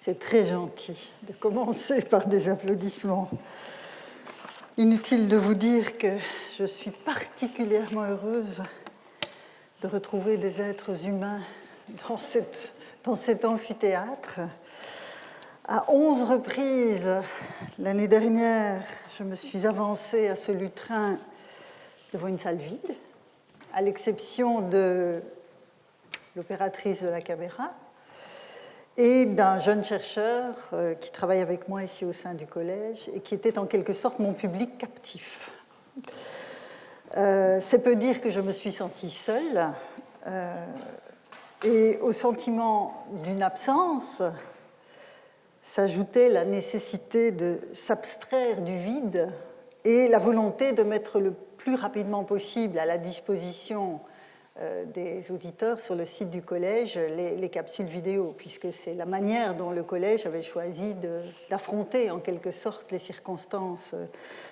C'est très gentil de commencer par des applaudissements. Inutile de vous dire que je suis particulièrement heureuse de retrouver des êtres humains dans cet amphithéâtre. À 11 reprises, l'année dernière, je me suis avancée à ce lutrin devant une salle vide, à l'exception de l'opératrice de la caméra et d'un jeune chercheur qui travaille avec moi ici au sein du collège et qui était en quelque sorte mon public captif. C'est peu dire que je me suis sentie seule et au sentiment d'une absence s'ajoutait la nécessité de s'abstraire du vide et la volonté de mettre le plus rapidement possible à la disposition des auditeurs sur le site du collège les capsules vidéo, puisque c'est la manière dont le collège avait choisi d'affronter en quelque sorte les circonstances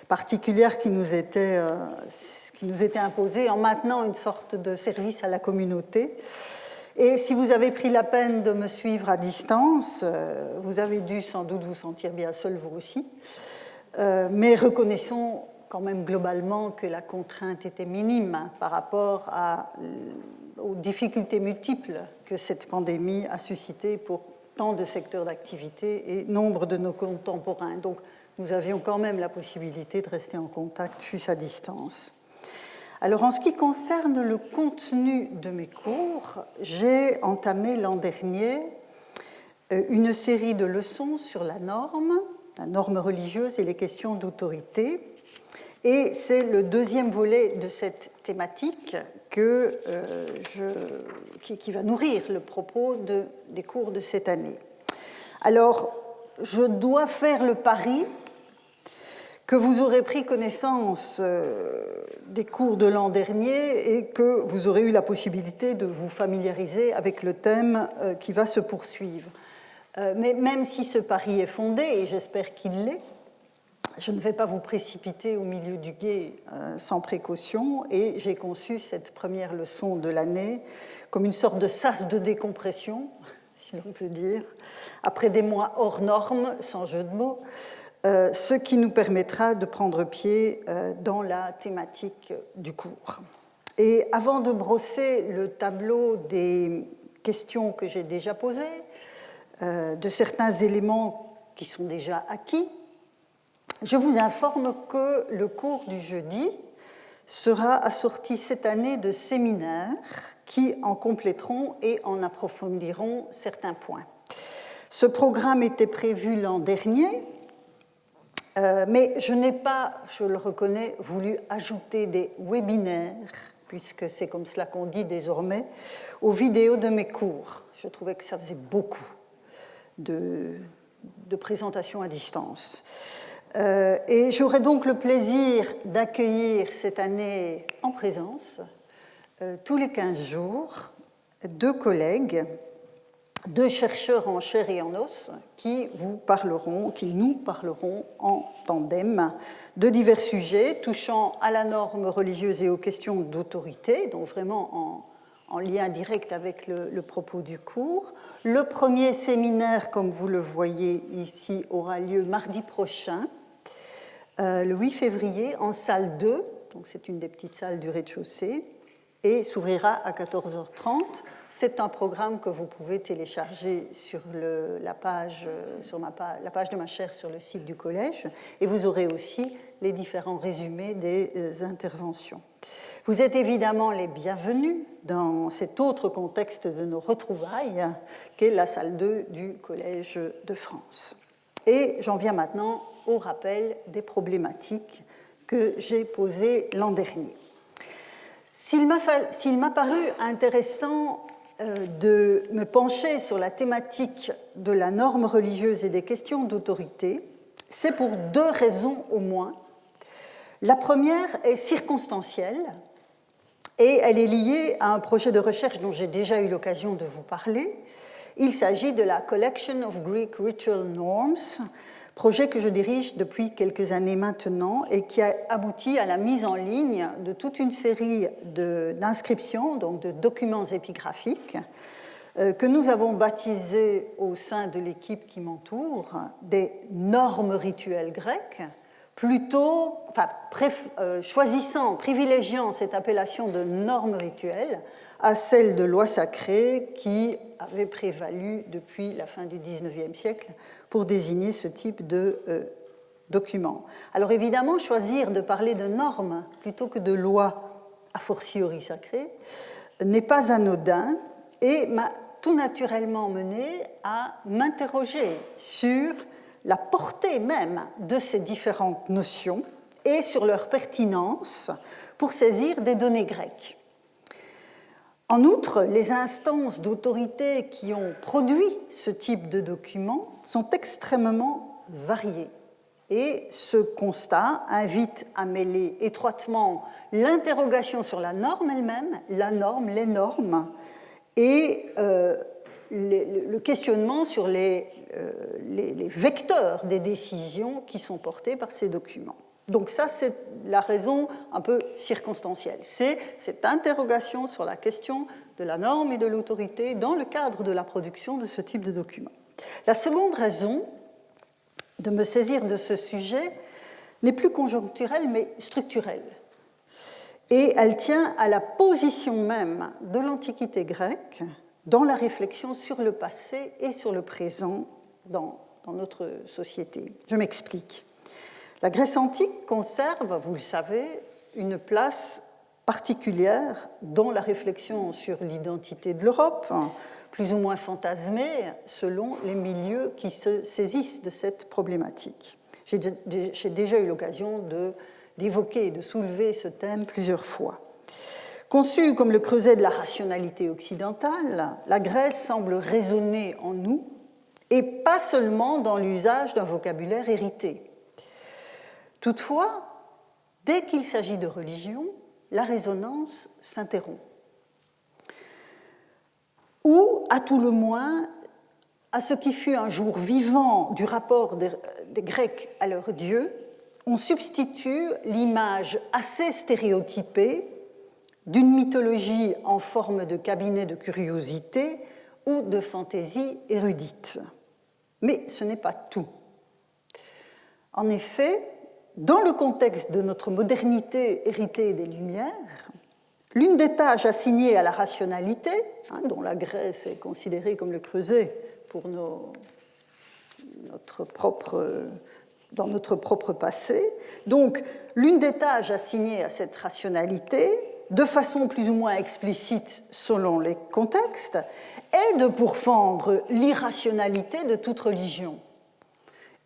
particulières qui nous étaient imposées en maintenant une sorte de service à la communauté. Et si vous avez pris la peine de me suivre à distance, vous avez dû sans doute vous sentir bien seul vous aussi, mais reconnaissons quand même globalement que la contrainte était minime par rapport aux difficultés multiples que cette pandémie a suscitées pour tant de secteurs d'activité et nombre de nos contemporains. Donc nous avions quand même la possibilité de rester en contact, fût-ce à distance. Alors en ce qui concerne le contenu de mes cours, j'ai entamé l'an dernier une série de leçons sur la norme religieuse et les questions d'autorité. Et c'est le deuxième volet de cette thématique qui va nourrir le propos des cours de cette année. Alors, je dois faire le pari que vous aurez pris connaissance des cours de l'an dernier et que vous aurez eu la possibilité de vous familiariser avec le thème qui va se poursuivre. Mais même si ce pari est fondé, et j'espère qu'il l'est, je ne vais pas vous précipiter au milieu du gué sans précaution, et j'ai conçu cette première leçon de l'année comme une sorte de sas de décompression, si l'on peut dire, après des mois hors normes, sans jeu de mots, ce qui nous permettra de prendre pied dans la thématique du cours. Et avant de brosser le tableau des questions que j'ai déjà posées, de certains éléments qui sont déjà acquis, je vous informe que le cours du jeudi sera assorti cette année de séminaires qui en compléteront et en approfondiront certains points. Ce programme était prévu l'an dernier, mais je n'ai pas, je le reconnais, voulu ajouter des webinaires, puisque c'est comme cela qu'on dit désormais, aux vidéos de mes cours. Je trouvais que ça faisait beaucoup de présentations à distance. Et j'aurai donc le plaisir d'accueillir cette année en présence, tous les 15 jours, 2 collègues, 2 chercheurs en chair et en os qui nous parleront en tandem de divers sujets touchant à la norme religieuse et aux questions d'autorité, donc vraiment en lien direct avec le propos du cours. Le premier séminaire, comme vous le voyez ici, aura lieu mardi prochain, le 8 février, en salle 2, donc c'est une des petites salles du rez-de-chaussée, et s'ouvrira à 14h30. C'est un programme que vous pouvez télécharger sur la page de ma chaire sur le site du collège, et vous aurez aussi les différents résumés des interventions. Vous êtes évidemment les bienvenus dans cet autre contexte de nos retrouvailles qu'est la salle 2 du Collège de France. Et j'en viens maintenant au rappel des problématiques que j'ai posées l'an dernier. S'il m'a paru intéressant de me pencher sur la thématique de la norme religieuse et des questions d'autorité, c'est pour 2 raisons au moins. La première est circonstancielle et elle est liée à un projet de recherche dont j'ai déjà eu l'occasion de vous parler. Il s'agit de la Collection of Greek Ritual Norms, projet que je dirige depuis quelques années maintenant et qui a abouti à la mise en ligne de toute une série d'inscriptions, donc de documents épigraphiques, que nous avons baptisé au sein de l'équipe qui m'entoure des normes rituelles grecques, plutôt, privilégiant cette appellation de normes rituelles à celle de loi sacrée qui avait prévalu depuis la fin du XIXe siècle pour désigner ce type de document. Alors évidemment, choisir de parler de normes plutôt que de lois a fortiori sacrées n'est pas anodin et m'a tout naturellement mené à m'interroger sur la portée même de ces différentes notions et sur leur pertinence pour saisir des données grecques. En outre, les instances d'autorité qui ont produit ce type de documents sont extrêmement variées. Et ce constat invite à mêler étroitement l'interrogation sur la norme elle-même, la norme, les normes, et le questionnement sur les vecteurs des décisions qui sont portées par ces documents. Donc ça, c'est la raison un peu circonstancielle. C'est cette interrogation sur la question de la norme et de l'autorité dans le cadre de la production de ce type de documents. La seconde raison de me saisir de ce sujet n'est plus conjoncturelle, mais structurelle. Et elle tient à la position même de l'Antiquité grecque dans la réflexion sur le passé et sur le présent dans notre société. Je m'explique. La Grèce antique conserve, vous le savez, une place particulière dans la réflexion sur l'identité de l'Europe, plus ou moins fantasmée selon les milieux qui se saisissent de cette problématique. J'ai déjà eu l'occasion d'évoquer et de soulever ce thème plusieurs fois. Conçue comme le creuset de la rationalité occidentale, la Grèce semble résonner en nous, et pas seulement dans l'usage d'un vocabulaire hérité. Toutefois, dès qu'il s'agit de religion, la résonance s'interrompt. Ou, à tout le moins, à ce qui fut un jour vivant du rapport des Grecs à leur Dieu, on substitue l'image assez stéréotypée d'une mythologie en forme de cabinet de curiosité ou de fantaisie érudite. Mais ce n'est pas tout. En effet, dans le contexte de notre modernité héritée des Lumières, l'une des tâches assignées à la rationalité, dont la Grèce est considérée comme le creuset pour dans notre propre passé, donc l'une des tâches assignées à cette rationalité, de façon plus ou moins explicite selon les contextes, est de pourfendre l'irrationalité de toute religion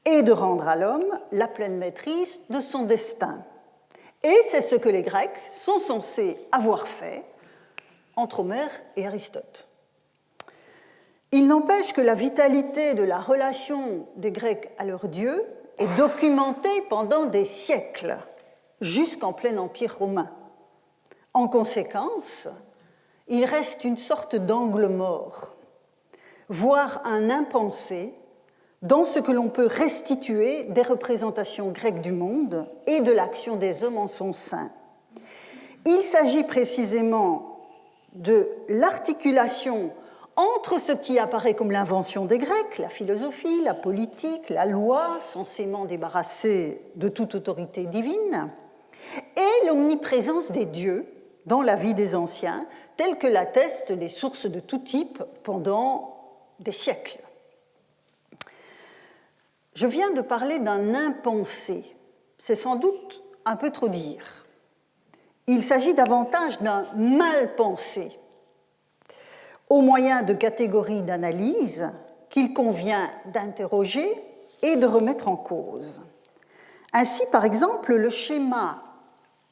et de rendre à l'homme la pleine maîtrise de son destin. Et c'est ce que les Grecs sont censés avoir fait entre Homère et Aristote. Il n'empêche que la vitalité de la relation des Grecs à leur Dieu est documentée pendant des siècles, jusqu'en plein Empire romain. En conséquence, il reste une sorte d'angle mort, voire un impensé, dans ce que l'on peut restituer des représentations grecques du monde et de l'action des hommes en son sein. Il s'agit précisément de l'articulation entre ce qui apparaît comme l'invention des Grecs, la philosophie, la politique, la loi, censément débarrassée de toute autorité divine, et l'omniprésence des dieux dans la vie des anciens, telles que l'attestent les sources de tout type pendant des siècles. Je viens de parler d'un impensé. C'est sans doute un peu trop dire. Il s'agit davantage d'un mal-pensé, au moyen de catégories d'analyse qu'il convient d'interroger et de remettre en cause. Ainsi, par exemple, le schéma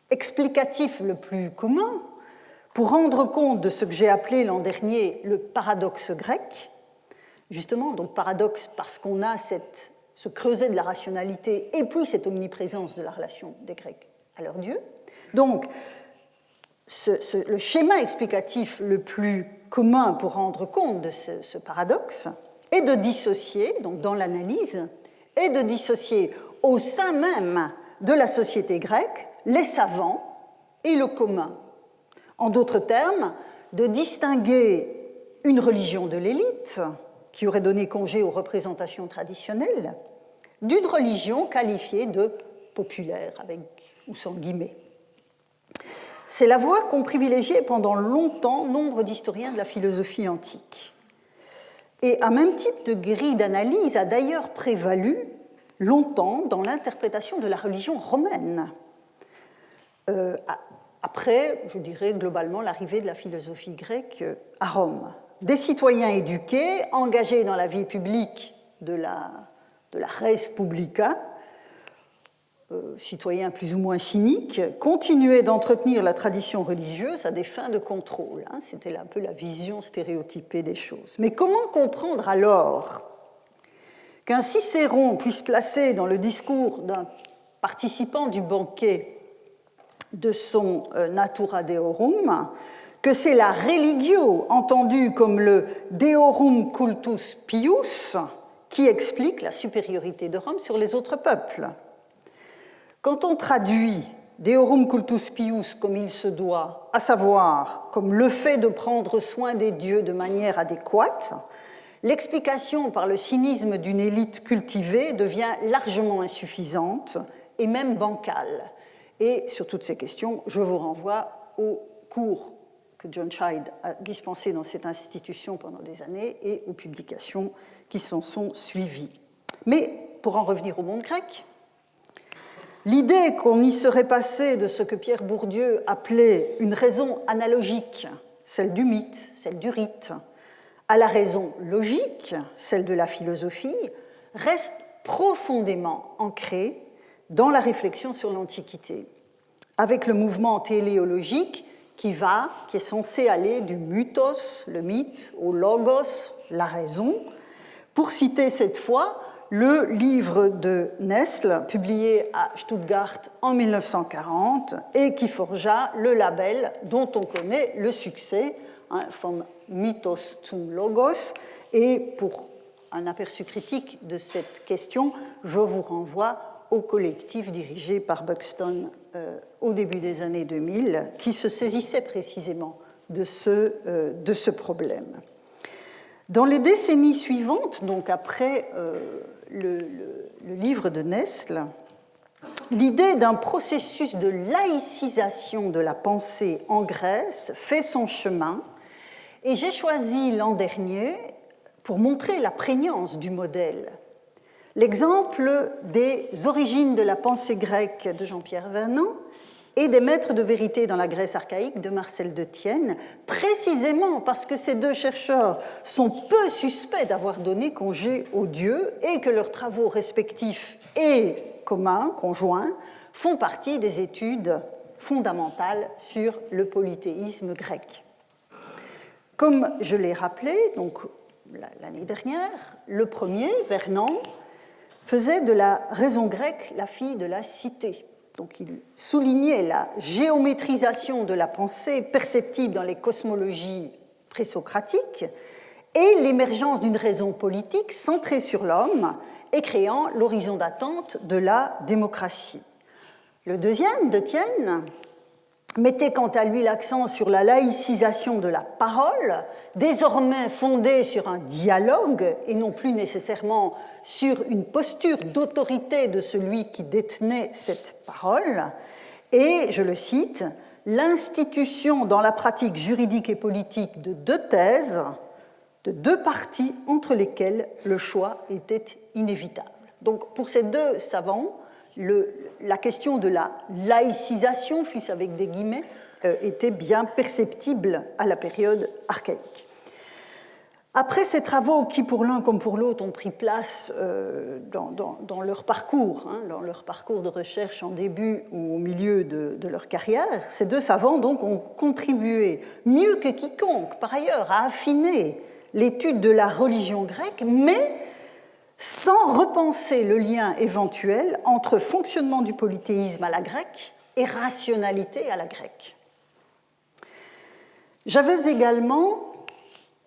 explicatif le plus commun pour rendre compte de ce que j'ai appelé l'an dernier le paradoxe grec, justement, donc paradoxe parce qu'on a ce creuset de la rationalité et puis cette omniprésence de la relation des Grecs à leur Dieu. Donc, le schéma explicatif le plus commun pour rendre compte de ce paradoxe est de dissocier, donc dans l'analyse, est de dissocier au sein même de la société grecque les savants et le commun. En d'autres termes, de distinguer une religion de l'élite, qui aurait donné congé aux représentations traditionnelles, d'une religion qualifiée de populaire, avec ou sans guillemets. C'est la voie qu'ont privilégiée pendant longtemps nombre d'historiens de la philosophie antique. Et un même type de grille d'analyse a d'ailleurs prévalu longtemps dans l'interprétation de la religion romaine. Après, je dirais globalement, l'arrivée de la philosophie grecque à Rome. Des citoyens éduqués, engagés dans la vie publique de la res publica, citoyens plus ou moins cyniques, continuaient d'entretenir la tradition religieuse à des fins de contrôle. C'était un peu la vision stéréotypée des choses. Mais comment comprendre alors qu'un Cicéron puisse placer dans le discours d'un participant du banquet de son Natura Deorum que c'est la religio, entendue comme le Deorum cultus pius, qui explique la supériorité de Rome sur les autres peuples? Quand on traduit Deorum cultus pius comme il se doit, à savoir comme le fait de prendre soin des dieux de manière adéquate, l'explication par le cynisme d'une élite cultivée devient largement insuffisante et même bancale. Et sur toutes ces questions, je vous renvoie au cours que John Child a dispensé dans cette institution pendant des années et aux publications qui s'en sont suivies. Mais pour en revenir au monde grec, l'idée qu'on y serait passé de ce que Pierre Bourdieu appelait une raison analogique, celle du mythe, celle du rite, à la raison logique, celle de la philosophie, reste profondément ancrée dans la réflexion sur l'Antiquité, avec le mouvement téléologique qui est censé aller du mythos, le mythe, au logos, la raison, pour citer cette fois le livre de Nestle, publié à Stuttgart en 1940, et qui forgea le label dont on connaît le succès, From Mythos zum Logos. Et pour un aperçu critique de cette question, je vous renvoie au collectif dirigé par Buxton au début des années 2000, qui se saisissait précisément de ce problème. Dans les décennies suivantes, donc après le livre de Nestle, l'idée d'un processus de laïcisation de la pensée en Grèce fait son chemin, et j'ai choisi l'an dernier, pour montrer la prégnance du modèle, l'exemple des origines de la pensée grecque de Jean-Pierre Vernant et des maîtres de vérité dans la Grèce archaïque de Marcel de Tienne, précisément parce que ces deux chercheurs sont peu suspects d'avoir donné congé aux dieux et que leurs travaux respectifs et communs, conjoints, font partie des études fondamentales sur le polythéisme grec. Comme je l'ai rappelé, donc l'année dernière, le premier, Vernant, faisait de la raison grecque la fille de la cité. Donc il soulignait la géométrisation de la pensée perceptible dans les cosmologies présocratiques et l'émergence d'une raison politique centrée sur l'homme et créant l'horizon d'attente de la démocratie. Le deuxième, de Tienne, mettait quant à lui l'accent sur la laïcisation de la parole, désormais fondée sur un dialogue et non plus nécessairement sur une posture d'autorité de celui qui détenait cette parole, et, je le cite, l'institution dans la pratique juridique et politique de deux thèses, de deux parties entre lesquelles le choix était inévitable. Donc pour ces deux savants, la question de la laïcisation, fût-ce avec des guillemets, était bien perceptible à la période archaïque. Après ces travaux qui, pour l'un comme pour l'autre, ont pris place dans leur parcours, dans leur parcours de recherche en début ou au milieu de leur carrière, ces deux savants donc ont contribué mieux que quiconque, par ailleurs, à affiner l'étude de la religion grecque, mais sans repenser le lien éventuel entre fonctionnement du polythéisme à la grecque et rationalité à la grecque. J'avais également,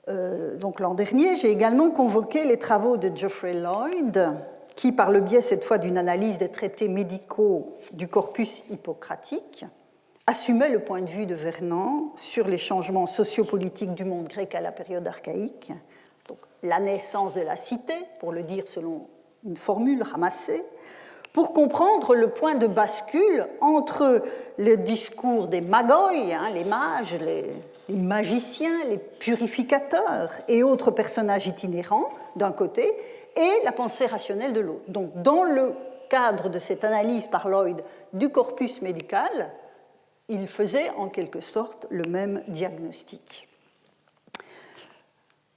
donc l'an dernier, j'ai également convoqué les travaux de Geoffrey Lloyd, qui, par le biais cette fois d'une analyse des traités médicaux du corpus hippocratique, assumait le point de vue de Vernon sur les changements sociopolitiques du monde grec à la période archaïque. Donc, la naissance de la cité, pour le dire selon une formule ramassée, pour comprendre le point de bascule entre le discours des magoi, les mages, les magiciens, les purificateurs et autres personnages itinérants d'un côté, et la pensée rationnelle de l'autre. Donc, dans le cadre de cette analyse par Lloyd du corpus médical, il faisait en quelque sorte le même diagnostic.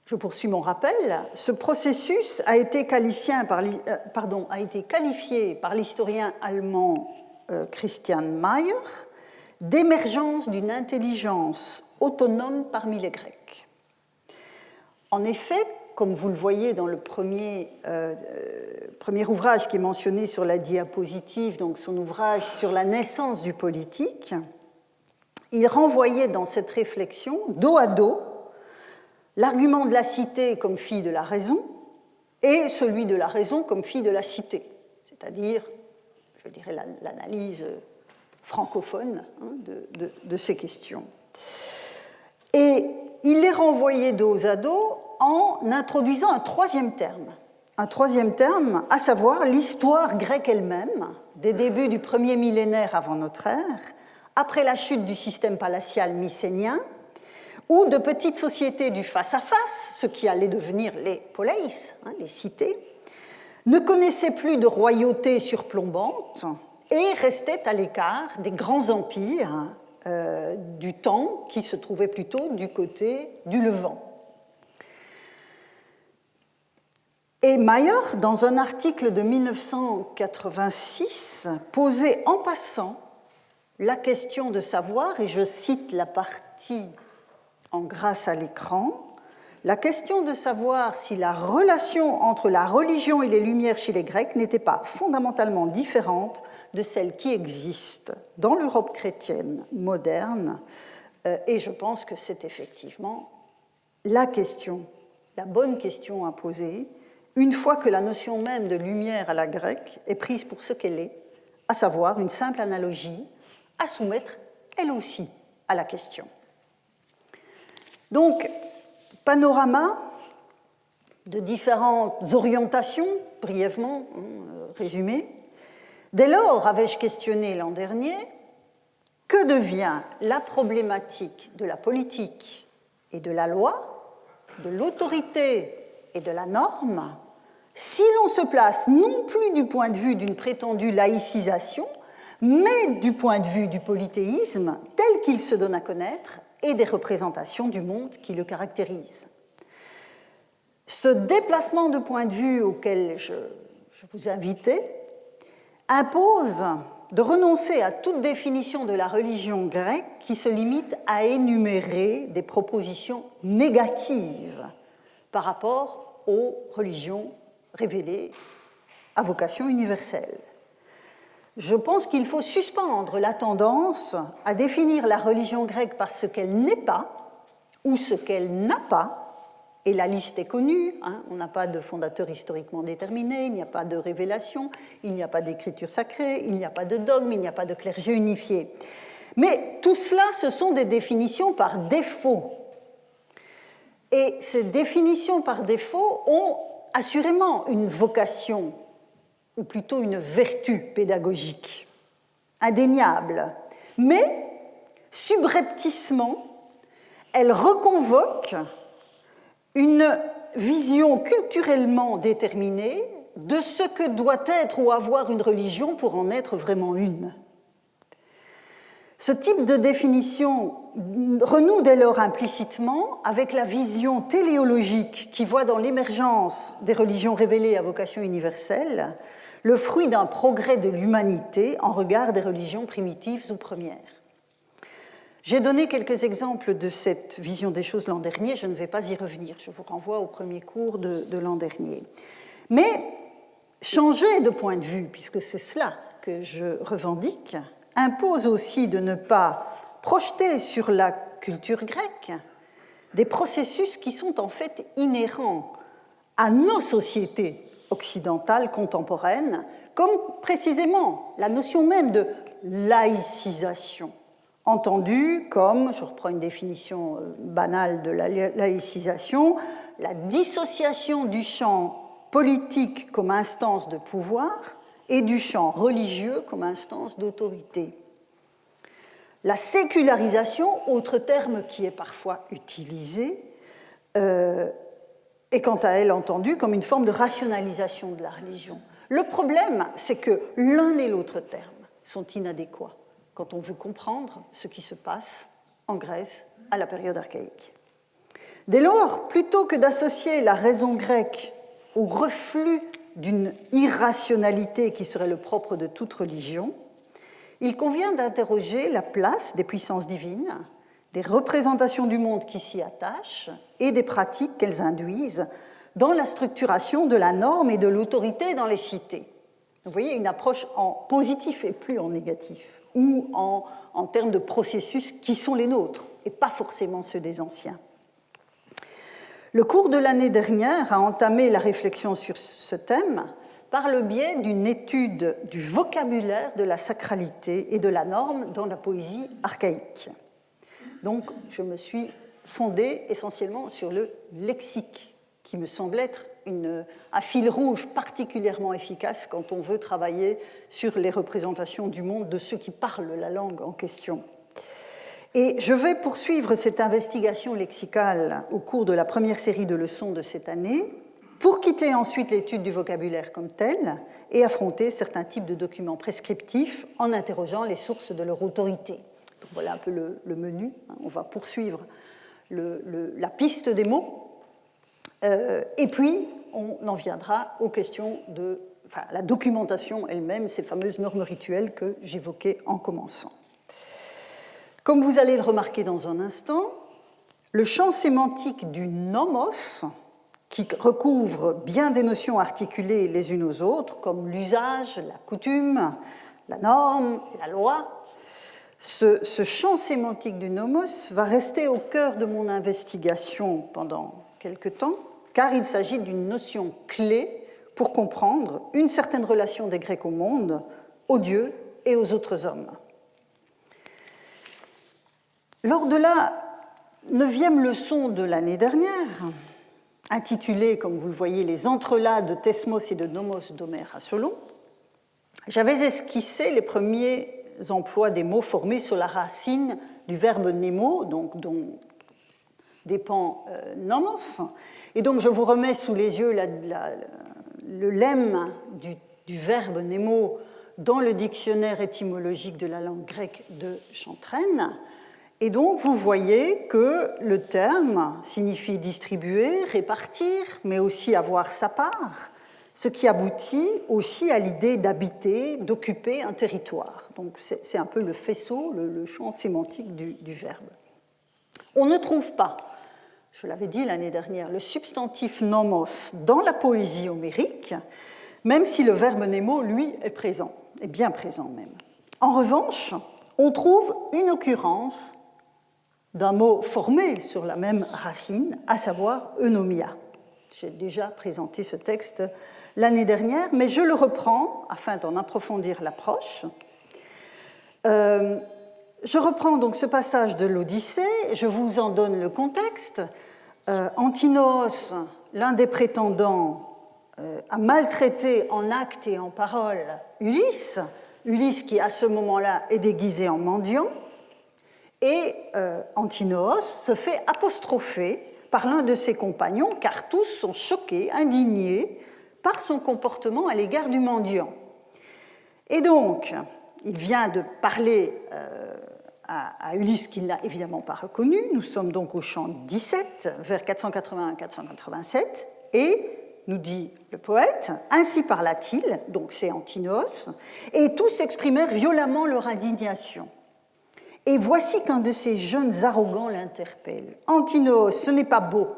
Je poursuis mon rappel. Ce processus a été qualifié par l'historien allemand Christian Mayer d'émergence d'une intelligence autonome parmi les Grecs. En effet, comme vous le voyez dans le premier ouvrage qui est mentionné sur la diapositive, donc son ouvrage sur la naissance du politique, il renvoyait dans cette réflexion, dos à dos, l'argument de la cité comme fille de la raison et celui de la raison comme fille de la cité, c'est-à-dire, je dirais, l'analyse francophone de ces questions. Et il les renvoyait dos à dos en introduisant un troisième terme, à savoir l'histoire grecque elle-même, des débuts du premier millénaire avant notre ère, après la chute du système palatial mycénien, ou de petites sociétés du face-à-face, ce qui allait devenir les poleis, les cités, ne connaissaient plus de royauté surplombante et restaient à l'écart des grands empires du temps qui se trouvaient plutôt du côté du Levant. Et Mayer, dans un article de 1986, posait en passant la question de savoir, et je cite la partie en grâce à l'écran, la question de savoir si la relation entre la religion et les Lumières chez les Grecs n'était pas fondamentalement différente de celle qui existe dans l'Europe chrétienne moderne. Et je pense que c'est effectivement la question, la bonne question à poser, une fois que la notion même de lumière à la grecque est prise pour ce qu'elle est, à savoir une simple analogie à soumettre, elle aussi, à la question. Donc, panorama de différentes orientations, brièvement résumées. Dès lors, avais-je questionné l'an dernier, que devient la problématique de la politique et de la loi, de l'autorité et de la norme, si l'on se place non plus du point de vue d'une prétendue laïcisation, mais du point de vue du polythéisme tel qu'il se donne à connaître et des représentations du monde qui le caractérisent. Ce déplacement de point de vue auquel je vous invitais impose de renoncer à toute définition de la religion grecque qui se limite à énumérer des propositions négatives par rapport aux religions révélées à vocation universelle. Je pense qu'il faut suspendre la tendance à définir la religion grecque par ce qu'elle n'est pas ou ce qu'elle n'a pas, et la liste est connue, on n'a pas de fondateur historiquement déterminé, il n'y a pas de révélation, il n'y a pas d'écriture sacrée, il n'y a pas de dogme, il n'y a pas de clergé unifié. Mais tout cela, ce sont des définitions par défaut. Et ces définitions par défaut ont assurément une vocation, ou plutôt une vertu pédagogique, indéniable. Mais, subrepticement, elles reconvoquent une vision culturellement déterminée de ce que doit être ou avoir une religion pour en être vraiment une. Ce type de définition renoue dès lors implicitement avec la vision téléologique qui voit dans l'émergence des religions révélées à vocation universelle le fruit d'un progrès de l'humanité en regard des religions primitives ou premières. J'ai donné quelques exemples de cette vision des choses l'an dernier, je ne vais pas y revenir, je vous renvoie au premier cours de l'an dernier. Mais changer de point de vue, puisque c'est cela que je revendique, impose aussi de ne pas projeter sur la culture grecque des processus qui sont en fait inhérents à nos sociétés occidentales contemporaines, comme précisément la notion même de laïcisation entendu comme, je reprends une définition banale de la laïcisation, la dissociation du champ politique comme instance de pouvoir et du champ religieux comme instance d'autorité. La sécularisation, autre terme qui est parfois utilisé, est quant à elle entendue comme une forme de rationalisation de la religion. Le problème, c'est que l'un et l'autre terme sont inadéquats quand on veut comprendre ce qui se passe en Grèce à la période archaïque. Dès lors, plutôt que d'associer la raison grecque au reflux d'une irrationalité qui serait le propre de toute religion, il convient d'interroger la place des puissances divines, des représentations du monde qui s'y attachent et des pratiques qu'elles induisent dans la structuration de la norme et de l'autorité dans les cités. Vous voyez, une approche en positif et plus en négatif, ou en termes de processus qui sont les nôtres, et pas forcément ceux des anciens. Le cours de l'année dernière a entamé la réflexion sur ce thème par le biais d'une étude du vocabulaire de la sacralité et de la norme dans la poésie archaïque. Donc, je me suis fondée essentiellement sur le lexique, qui me semble être un fil rouge particulièrement efficace quand on veut travailler sur les représentations du monde de ceux qui parlent la langue en question. Et je vais poursuivre cette investigation lexicale au cours de la première série de leçons de cette année, pour quitter ensuite l'étude du vocabulaire comme tel et affronter certains types de documents prescriptifs en interrogeant les sources de leur autorité. Donc voilà un peu le menu. On va poursuivre la piste des mots. Et puis, on en viendra aux questions de la documentation elle-même, ces fameuses normes rituelles que j'évoquais en commençant. Comme vous allez le remarquer dans un instant, le champ sémantique du nomos, qui recouvre bien des notions articulées les unes aux autres, comme l'usage, la coutume, la norme, la loi, ce champ sémantique du nomos va rester au cœur de mon investigation pendant quelque temps, car il s'agit d'une notion clé pour comprendre une certaine relation des Grecs au monde, aux dieux et aux autres hommes. Lors de la 9e leçon de l'année dernière, intitulée, comme vous le voyez, Les entrelacs de Thesmos et de Nomos d'Homère à Solon, j'avais esquissé les premiers emplois des mots formés sur la racine du verbe nemo, donc dont dépend nomos. Et donc je vous remets sous les yeux le lemme du verbe nemo dans le dictionnaire étymologique de la langue grecque de Chantraine. Et donc vous voyez que le terme signifie distribuer, répartir, mais aussi avoir sa part, ce qui aboutit aussi à l'idée d'habiter, d'occuper un territoire. Donc c'est un peu le faisceau, le champ sémantique du verbe. On ne trouve pas, je l'avais dit l'année dernière, le substantif nomos dans la poésie homérique, même si le verbe nemo, lui, est présent, est bien présent même. En revanche, on trouve une occurrence d'un mot formé sur la même racine, à savoir eunomia. J'ai déjà présenté ce texte l'année dernière, mais je le reprends afin d'en approfondir l'approche. Je reprends donc ce passage de l'Odyssée, je vous en donne le contexte. Antinoos, l'un des prétendants, a maltraité en acte et en parole Ulysse qui à ce moment-là est déguisé en mendiant, et Antinoos se fait apostropher par l'un de ses compagnons, car tous sont choqués, indignés par son comportement à l'égard du mendiant. Et donc, il vient de parler à Ulysse qu'il n'a évidemment pas reconnu. Nous sommes donc au chant 17, vers 481-487, et, nous dit le poète, ainsi parla-t-il, donc c'est Antinoos, et tous exprimèrent violemment leur indignation. Et voici qu'un de ces jeunes arrogants l'interpelle. « Antinoos, ce n'est pas beau,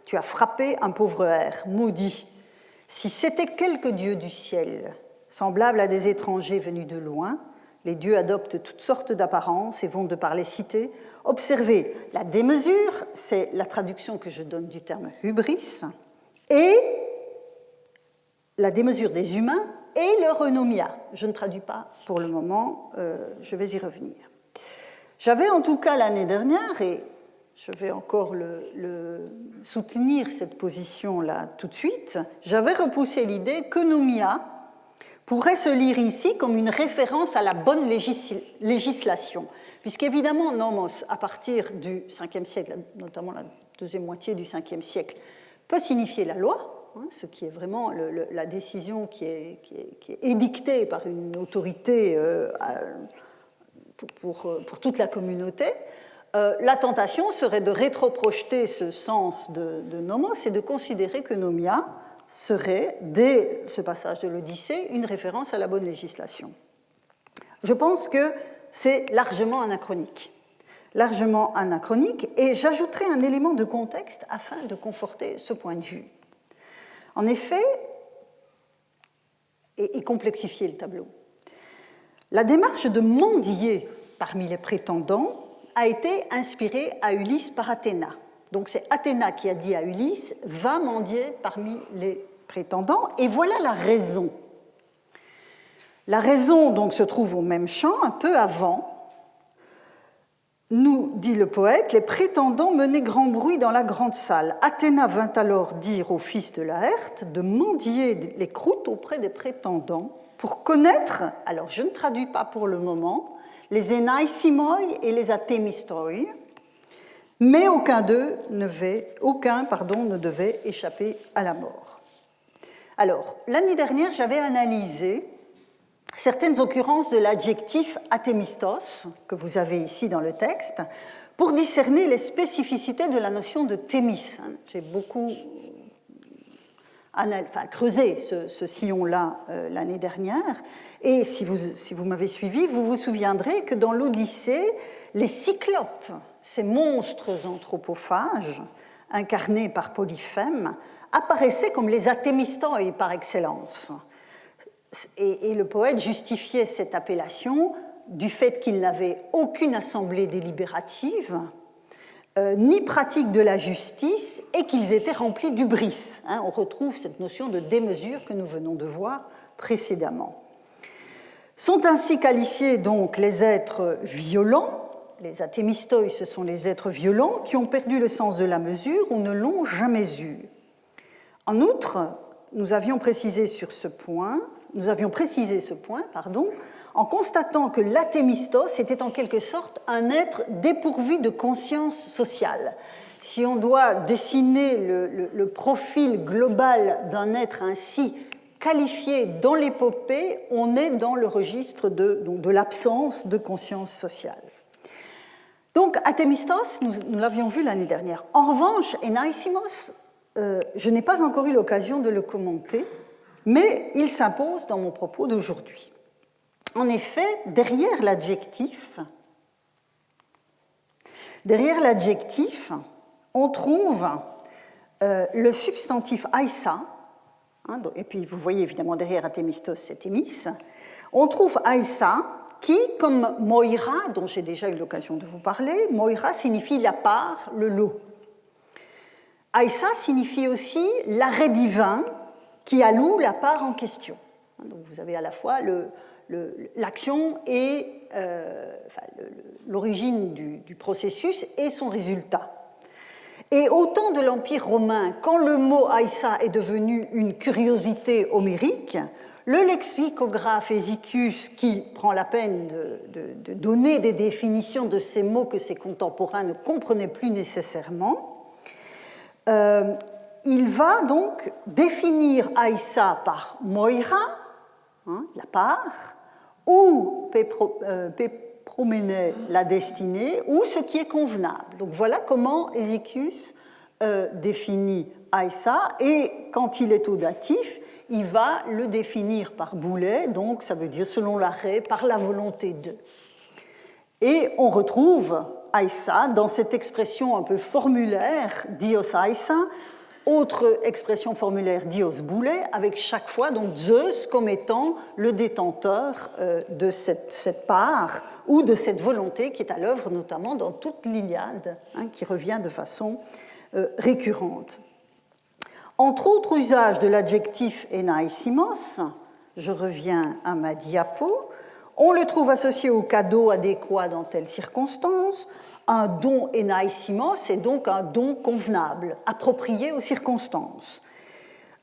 tu as frappé un pauvre hère, maudit. Si c'était quelque dieu du ciel, semblable à des étrangers venus de loin, les dieux adoptent toutes sortes d'apparences et vont de par les cités. Observez, la démesure, c'est la traduction que je donne du terme hubris, et la démesure des humains et leur eunomia. Je ne traduis pas pour le moment, je vais y revenir. J'avais en tout cas l'année dernière, et je vais encore soutenir cette position-là tout de suite, j'avais repoussé l'idée que nomia pourrait se lire ici comme une référence à la bonne législation, puisqu'évidemment nomos, à partir du 5e siècle, notamment la deuxième moitié du 5e siècle, peut signifier la loi, ce qui est vraiment la décision qui est édictée par une autorité pour toute la communauté. La tentation serait de rétroprojeter ce sens de nomos et de considérer que nomia serait, dès ce passage de l'Odyssée, une référence à la bonne législation. Je pense que c'est largement anachronique. Largement anachronique, et j'ajouterai un élément de contexte afin de conforter ce point de vue. En effet, et complexifier le tableau, la démarche de mendier parmi les prétendants a été inspirée à Ulysse par Athéna. Donc c'est Athéna qui a dit à Ulysse « va mendier parmi les prétendants », et voilà la raison. La raison donc se trouve au même champ, un peu avant. Nous, dit le poète, les prétendants menaient grand bruit dans la grande salle. Athéna vint alors dire au fils de Laërte de mendier les croûtes auprès des prétendants pour connaître, alors je ne traduis pas pour le moment, les enaïsimoi et les athémistoi, mais aucun ne devait échapper à la mort. Alors, l'année dernière, j'avais analysé certaines occurrences de l'adjectif athémistos, que vous avez ici dans le texte, pour discerner les spécificités de la notion de thémis. J'ai beaucoup creusé ce sillon-là l'année dernière, et si vous m'avez suivi, vous vous souviendrez que dans l'Odyssée, les cyclopes, ces monstres anthropophages, incarnés par Polyphème, apparaissaient comme les athémistoi par excellence. Et le poète justifiait cette appellation du fait qu'ils n'avaient aucune assemblée délibérative, ni pratique de la justice, et qu'ils étaient remplis d'hubris. On retrouve cette notion de démesure que nous venons de voir précédemment. Sont ainsi qualifiés donc les êtres violents. Les athémistoi, ce sont les êtres violents qui ont perdu le sens de la mesure ou ne l'ont jamais eu. En outre, nous avions précisé ce point, en constatant que l'athémistos était en quelque sorte un être dépourvu de conscience sociale. Si on doit dessiner le profil global d'un être ainsi qualifié dans l'épopée, on est dans le registre de l'absence de conscience sociale. Donc, athémistos, nous l'avions vu l'année dernière. En revanche, enaïsimos, je n'ai pas encore eu l'occasion de le commenter, mais il s'impose dans mon propos d'aujourd'hui. En effet, derrière l'adjectif, on trouve le substantif aïssa, et puis vous voyez évidemment derrière athémistos, c'est thémis. On trouve aïssa qui, comme moira, dont j'ai déjà eu l'occasion de vous parler, moira signifie la part, le lot. Aïssa signifie aussi l'arrêt divin qui alloue la part en question. Donc vous avez à la fois l'action et l'origine du processus et son résultat. Et au temps de l'Empire romain, quand le mot aïssa est devenu une curiosité homérique, le lexicographe Hésychius, qui prend la peine de donner des définitions de ces mots que ses contemporains ne comprenaient plus nécessairement, il va donc définir aïssa par moira, la part, ou péproméné, la destinée, ou ce qui est convenable. Donc voilà comment Hésychius définit aïssa, et quand il est au datif, il va le définir par boulet, donc ça veut dire selon l'arrêt, par la volonté de. Et on retrouve aïssa dans cette expression un peu formulaire, dios aïssa, autre expression formulaire, dios boulet, avec chaque fois donc Zeus comme étant le détenteur de cette part ou de cette volonté qui est à l'œuvre notamment dans toute l'Iliade, qui revient de façon récurrente. Entre autres usages de l'adjectif enaïsimos, je reviens à ma diapo, On le trouve associé au cadeau adéquat dans telle circonstance. Un don enaisimos est donc un don convenable, approprié aux circonstances.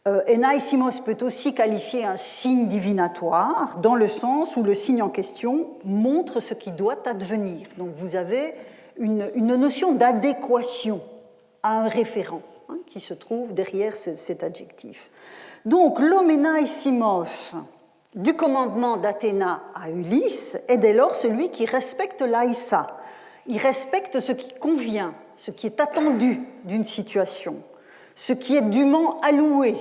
Enaisimos peut aussi qualifier un signe divinatoire dans le sens où le signe en question montre ce qui doit advenir. Donc vous avez une notion d'adéquation à un référent qui se trouve derrière cet adjectif. Donc l'homme enaisimos du commandement d'Athéna à Ulysse est dès lors celui qui respecte l'aïssa. Il respecte ce qui convient, ce qui est attendu d'une situation, ce qui est dûment alloué,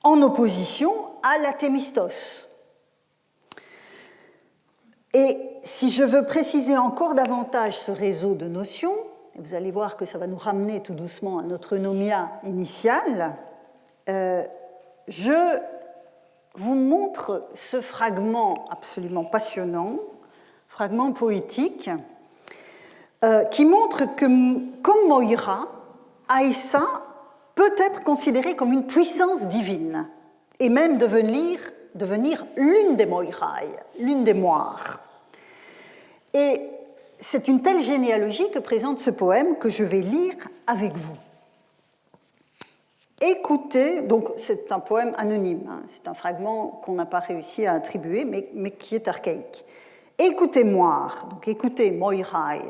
en opposition à l'athémistos. Et si je veux préciser encore davantage ce réseau de notions, vous allez voir que ça va nous ramener tout doucement à notre nomia initiale, je vous montre ce fragment absolument passionnant, fragment poétique, qui montre que, comme Moïra, Aïssa peut être considérée comme une puissance divine et même devenir l'une des Moïraï, l'une des moires. Et c'est une telle généalogie que présente ce poème que je vais lire avec vous. Écoutez, donc c'est un poème anonyme, c'est un fragment qu'on n'a pas réussi à attribuer, mais qui est archaïque. Écoutez Moire, donc écoutez Moïraï,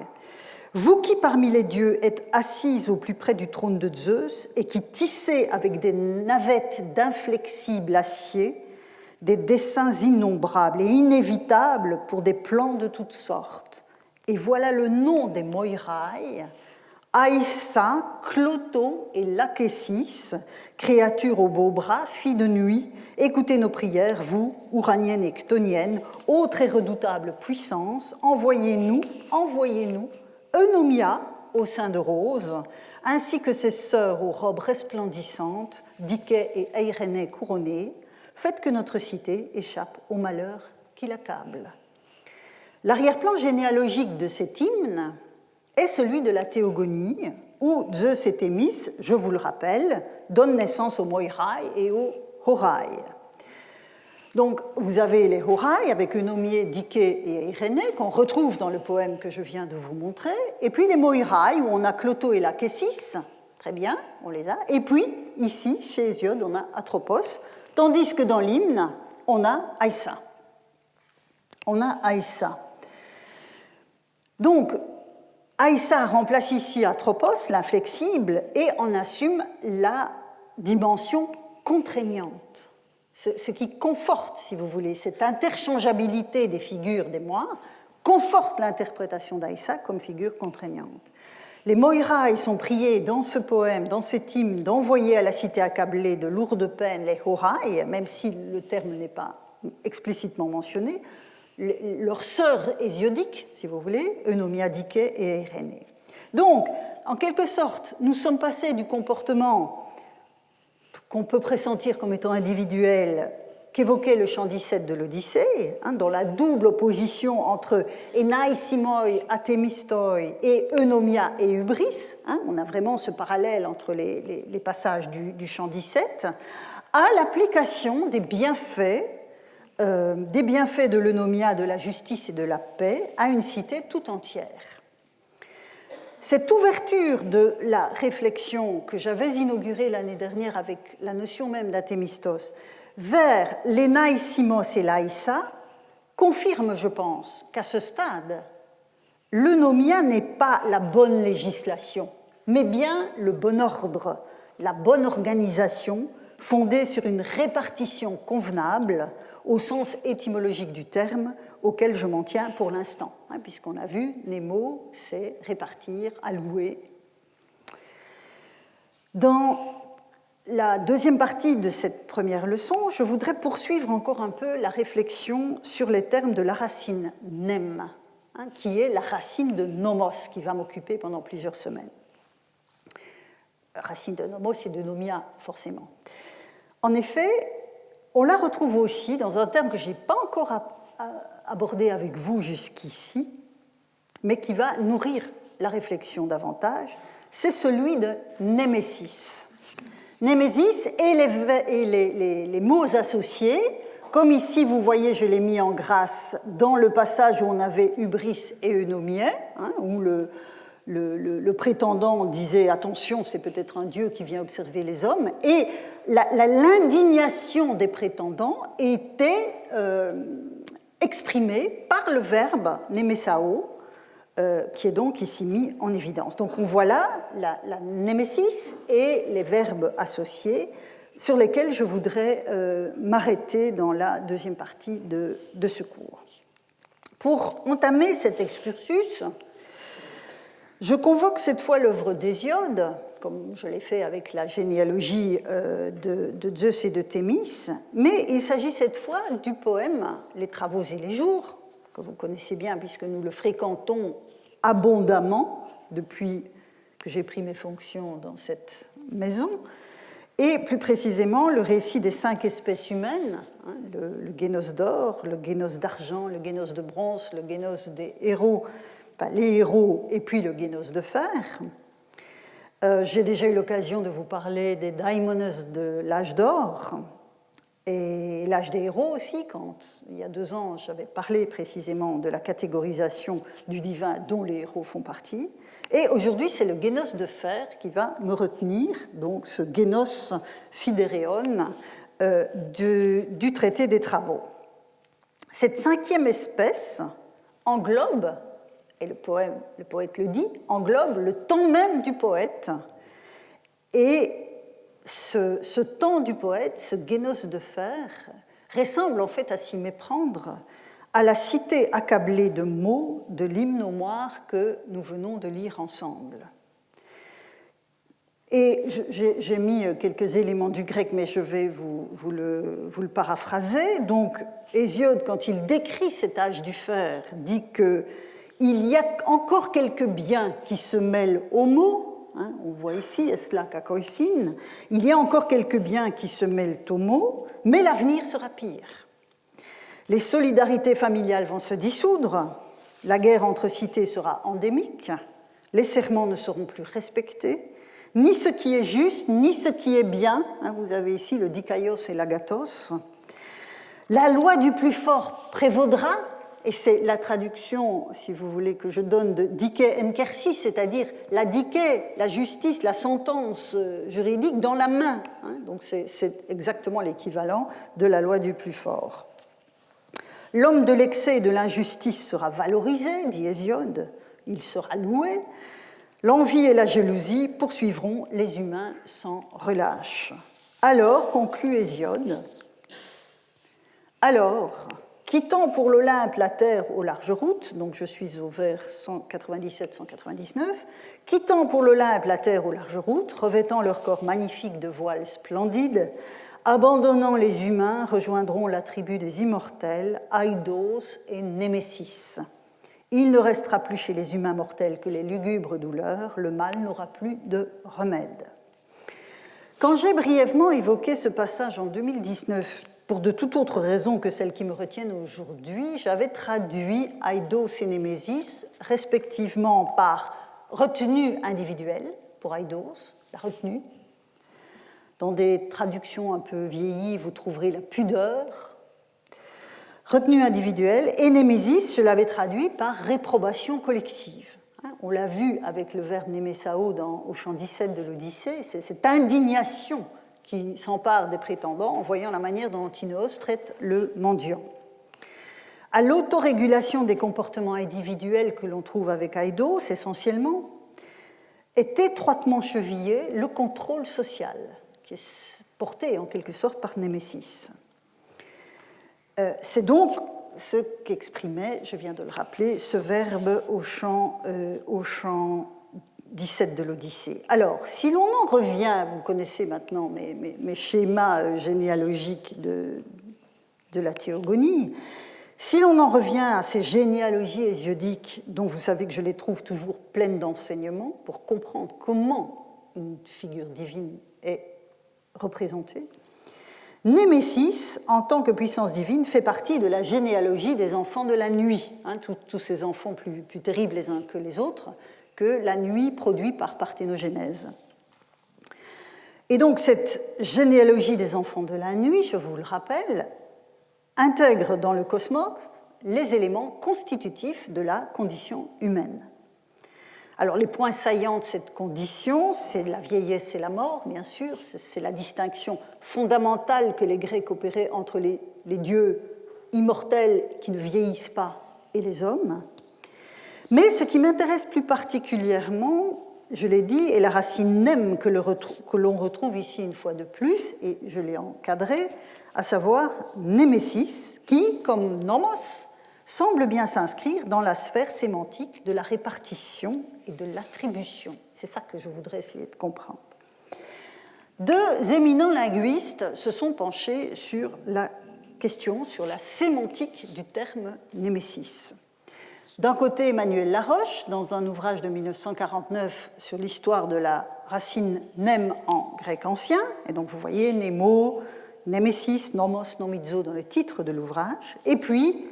vous qui parmi les dieux êtes assises au plus près du trône de Zeus et qui tissez avec des navettes d'inflexible acier des dessins innombrables et inévitables pour des plans de toutes sortes. Et voilà le nom des Moïraï, Aïssa, Cloto et Lachésis, créatures aux beaux bras, filles de nuit, écoutez nos prières, vous, Ouraniennes et Chtoniennes, autres et redoutables puissances, envoyez-nous, Eunomia au sein de Rose, ainsi que ses sœurs aux robes resplendissantes, Dikée et Eirénée couronnées, faites que notre cité échappe au malheur qui l'accable. L'arrière-plan généalogique de cet hymne est celui de la théogonie, où Zeus et Thémis, je vous le rappelle, donnent naissance aux Moïraï et aux Horaï. Donc, vous avez les Horaï avec Eunomie, Dikée et Eirénée, qu'on retrouve dans le poème que je viens de vous montrer, et puis les Moïraï, où on a Cloto et Lachésis, très bien, on les a, et puis, ici, chez Hésiode, on a Atropos, tandis que dans l'hymne, on a Aïssa. Donc, Aïssa remplace ici Atropos, l'inflexible, et en assume la dimension contraignante. Ce qui conforte, si vous voulez, cette interchangeabilité des figures des moires, conforte l'interprétation d'Aïssa comme figure contraignante. Les Moïraï sont priés dans ce poème, dans cet hymne, d'envoyer à la cité accablée de lourdes peines les Horaï, même si le terme n'est pas explicitement mentionné, leurs sœurs hésiodiques, si vous voulez, Eunomia, Dikée et Eirénée. Donc, en quelque sorte, nous sommes passés du comportement qu'on peut pressentir comme étant individuel qu'évoquait le chant 17 de l'Odyssée, dans la double opposition entre Enaisimoi, Athémistoi et Eunomia et Hubris. On a vraiment ce parallèle entre les passages du chant 17, à l'application des bienfaits de l'Eunomia, de la justice et de la paix à une cité tout entière. Cette ouverture de la réflexion que j'avais inaugurée l'année dernière avec la notion même d'Athémistos vers l'Enaisimos et l'Aïssa confirme, je pense, qu'à ce stade, l'eunomia n'est pas la bonne législation, mais bien le bon ordre, la bonne organisation fondée sur une répartition convenable au sens étymologique du terme, auquel je m'en tiens pour l'instant, puisqu'on a vu, Nemo, c'est répartir, allouer. Dans la deuxième partie de cette première leçon, je voudrais poursuivre encore un peu la réflexion sur les termes de la racine nem, qui est la racine de nomos, qui va m'occuper pendant plusieurs semaines. Racine de nomos et de nomia, forcément. En effet, on la retrouve aussi dans un terme que je n'ai pas encore abordé avec vous jusqu'ici, mais qui va nourrir la réflexion davantage, c'est celui de némésis. Némésis et les mots associés comme ici, vous voyez, je l'ai mis en grâce dans le passage où on avait Hubris et Eunomié, hein, où le prétendant disait « Attention, c'est peut-être un dieu qui vient observer les hommes », et l'indignation des prétendants était exprimée par le verbe « nemesao », qui est donc ici mis en évidence. Donc on voit là la némésis et les verbes associés sur lesquels je voudrais m'arrêter dans la deuxième partie de ce cours. Pour entamer cet excursus, je convoque cette fois l'œuvre d'Hésiode, comme je l'ai fait avec la généalogie de Zeus et de Thémis, mais il s'agit cette fois du poème « Les travaux et les jours », que vous connaissez bien puisque nous le fréquentons abondamment depuis que j'ai pris mes fonctions dans cette maison, et plus précisément le récit des 5 espèces humaines, hein, le génos d'or, le génos d'argent, le génos de bronze, le génos des héros, enfin, les héros et puis le génos de fer. J'ai déjà eu l'occasion de vous parler des daimones de l'âge d'or et l'âge des héros aussi, quand il y a 2 ans j'avais parlé précisément de la catégorisation du divin dont les héros font partie. Et aujourd'hui, c'est le génos de fer qui va me retenir, donc ce génos sidéréon du traité des travaux. Cette 5e espèce englobe, et le poète le dit, englobe le temps même du poète. Et ce temps du poète, ce génos de fer, ressemble en fait à s'y méprendre à la cité accablée de mots de l'hymne aux moires que nous venons de lire ensemble. Et j'ai mis quelques éléments du grec, mais je vais vous le paraphraser. Donc, Hésiode, quand il décrit cet âge du fer, dit qu'il y a encore quelques biens qui se mêlent aux mots. Hein, on voit ici, esla kakoisin, il y a encore quelques biens qui se mêlent aux mots, mais l'avenir sera pire. Les solidarités familiales vont se dissoudre, la guerre entre cités sera endémique, les serments ne seront plus respectés, ni ce qui est juste, ni ce qui est bien, hein, vous avez ici le dikaios et l'agathos. La loi du plus fort prévaudra, et c'est la traduction, si vous voulez, que je donne de dike enkersis, c'est-à-dire la dike, la justice, la sentence juridique dans la main. Hein, donc c'est exactement l'équivalent de la loi du plus fort. L'homme de l'excès et de l'injustice sera valorisé, dit Hésiode, il sera loué. L'envie et la jalousie poursuivront les humains sans relâche. Alors, conclut Hésiode, alors, quittant pour l'Olympe la terre aux larges routes, donc je suis au vers 197-199, quittant pour l'Olympe la terre aux larges routes, revêtant leur corps magnifique de voiles splendides, abandonnant les humains, rejoindront la tribu des immortels, Aïdos et Némésis. Il ne restera plus chez les humains mortels que les lugubres douleurs, le mal n'aura plus de remède. Quand j'ai brièvement évoqué ce passage en 2019, pour de toute autre raison que celles qui me retiennent aujourd'hui, j'avais traduit Aïdos et Némésis respectivement par retenue individuelle, pour Aïdos, la retenue. Dans des traductions un peu vieillies, vous trouverez la pudeur. Retenue individuelle, et Némésis, je l'avais traduit par réprobation collective. On l'a vu avec le verbe némesao au chant 17 de l'Odyssée, c'est cette indignation qui s'empare des prétendants en voyant la manière dont Antinoos traite le mendiant. À l'autorégulation des comportements individuels que l'on trouve avec Aïdos, essentiellement, est étroitement chevillé le contrôle social, qui est porté en quelque sorte par Némésis. C'est donc ce qu'exprimait, je viens de le rappeler, ce verbe au chant 17 de l'Odyssée. Alors, si l'on en revient, vous connaissez maintenant mes schémas généalogiques de la théogonie, si l'on en revient à ces généalogies hésiodiques, dont vous savez que je les trouve toujours pleines d'enseignements, pour comprendre comment une figure divine est représentée, Némésis, en tant que puissance divine, fait partie de la généalogie des enfants de la nuit, hein, tous ces enfants plus terribles les uns que les autres, que la nuit produit par parthénogénèse. Et donc cette généalogie des enfants de la nuit, je vous le rappelle, intègre dans le cosmos les éléments constitutifs de la condition humaine. Alors les points saillants de cette condition, c'est la vieillesse et la mort, bien sûr, c'est la distinction fondamentale que les Grecs opéraient entre les dieux immortels qui ne vieillissent pas et les hommes. Mais ce qui m'intéresse plus particulièrement, je l'ai dit, est la racine nem que l'on retrouve ici une fois de plus, et je l'ai encadré, à savoir némésis, qui, comme nomos, semble bien s'inscrire dans la sphère sémantique de la répartition et de l'attribution. C'est ça que je voudrais essayer de comprendre. Deux éminents linguistes se sont penchés sur la question, sur la sémantique du terme némésis. D'un côté, Emmanuel Laroche, dans un ouvrage de 1949 sur l'histoire de la racine nem en grec ancien, et donc vous voyez Nemo, Némésis, Nomos, Nomizo dans le titre de l'ouvrage, et puis